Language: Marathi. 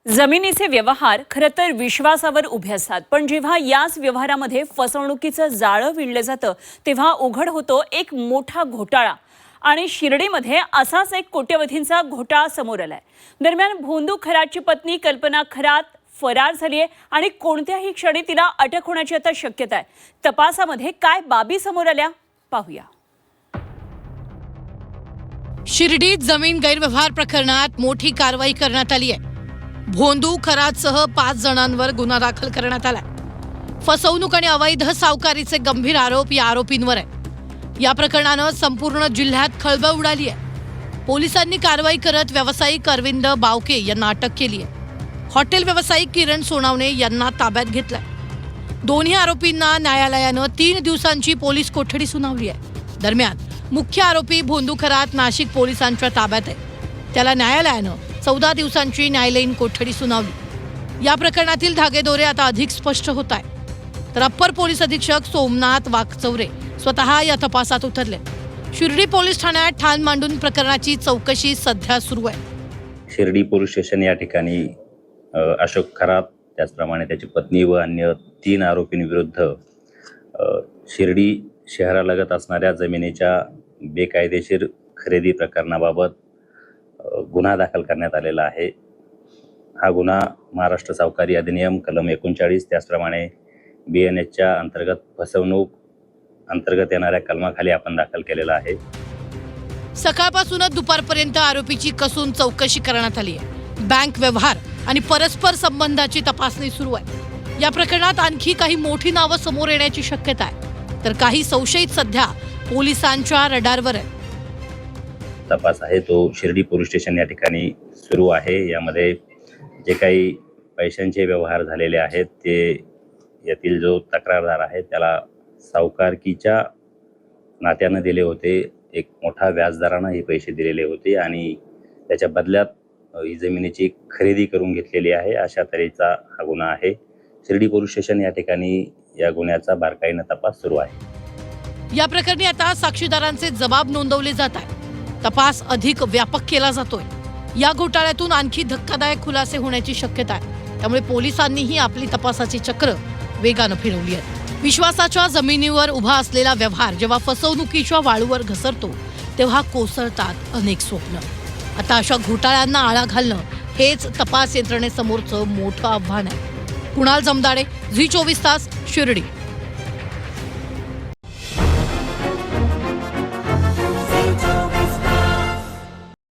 जमिनीचे व्यवहार खरं तर विश्वासावर उभे असतात, पण जेव्हा याच व्यवहारामध्ये फसवणुकीचं जाळं विणलं जातं तेव्हा उघड होतो एक मोठा घोटाळा. आणि शिर्डीमध्ये असाच एक कोट्यवधींचा घोटाळा समोर आलाय. दरम्यान भोंदू खरातची पत्नी कल्पना खरात फरार झाली आहे आणि कोणत्याही क्षणी तिला अटक होण्याची आता शक्यता आहे. तपासामध्ये काय बाबी समोर आल्या पाहूया. शिर्डीत जमीन गैरव्यवहार प्रकरणात मोठी कारवाई करण्यात आली आहे. भोंदू खरातसह 5 जणांवर गुन्हा दाखल करण्यात आलाय. फसवणूक आणि अवैध सावकारीचे गंभीर आरोप या आरोपींवर आहे. या प्रकरणानं संपूर्ण जिल्ह्यात खळबळ उडाली आहे. पोलिसांनी कारवाई करत व्यावसायिक अरविंद बावके यांना अटक केली आहे. हॉटेल व्यावसायिक किरण सोनावणे यांना ताब्यात घेतलंय. दोन्ही आरोपींना न्यायालयानं 3 दिवसांची पोलीस कोठडी सुनावली आहे. दरम्यान मुख्य आरोपी भोंदू खरात नाशिक पोलिसांच्या ताब्यात आहे. त्याला न्यायालयानं 14 दिवसांची न्यायालयीन कोठडी सुनावली. या प्रकरणातील धागेदोरे आता अधिक स्पष्ट होत आहे. तर अप्पर पोलीस अधीक्षक सोमनाथ वाकचौरे स्वतः या तपासात उतरले. शिर्डी पोलीस ठाण्यात ठाण मांडून प्रकरणाची चौकशी सध्या सुरू आहे. शिर्डी पोलीस स्टेशन या ठिकाणी अशोक खरात त्याचप्रमाणे त्याची पत्नी व अन्य 3 आरोपींविरुद्ध शिर्डी शहरालगत असणाऱ्या जमिनीच्या बेकायदेशीर खरेदी प्रकरणाबाबत गुन्हा दाखल करण्यात आलेला आहे. हा गुन्हा महाराष्ट्र सावकारी अधिनियम कलम 39 त्याचप्रमाणे BNHच्या अंतर्गत फसवणूक अंतर्गत येणाऱ्या कलमाखाली आपण दाखल केलेला आहे. सकाळपासूनच दुपारपर्यंत आरोपीची कसून चौकशी करण्यात आली आहे. बँक व्यवहार आणि परस्पर संबंधाची तपासणी सुरू आहे. या प्रकरणात आणखी काही मोठी नावं समोर येण्याची शक्यता आहे. तर काही संशयित सध्या पोलिसांच्या रडारवर आहे. तपास आहे तो शिर्डी पोलीस स्टेशन या ठिकाणी सुरू आहे. यामध्ये जे काही पैशांचे व्यवहार झालेले आहेत ते यातील जो तक्रारदार आहे त्याला सावकारकीच्या नात्यानं दिले होते. एक मोठा व्याजदरानं हे पैसे दिलेले होते आणि त्याच्या बदल्यात ही जमिनीची खरेदी करून घेतलेली आहे. अशा तऱ्हेचा हा गुन्हा आहे. शिर्डी पोलीस स्टेशन या ठिकाणी या गुन्ह्याचा बारकाईनं तपास सुरू आहे. या प्रकरणी आता साक्षीदारांचे जबाब नोंदवले जात आहेत. तपास अधिक व्यापक केला जातोय. या घोटाळ्यातून आणखी धक्कादायक खुलासे होण्याची शक्यता आहे. त्यामुळे पोलिसांनीही आपली तपासाची चक्र वेगानं फिरवली आहे. विश्वासाच्या जमिनीवर उभा असलेला व्यवहार जेव्हा फसवणुकीच्या वाळूवर घसरतो तेव्हा कोसळतात अनेक स्वप्न. आता अशा घोटाळ्यांना आळा घालणं हेच तपास यंत्रणेसमोरचं मोठं आव्हान आहे. कुणाल जमदाडे, झी 24 तास, शिर्डी.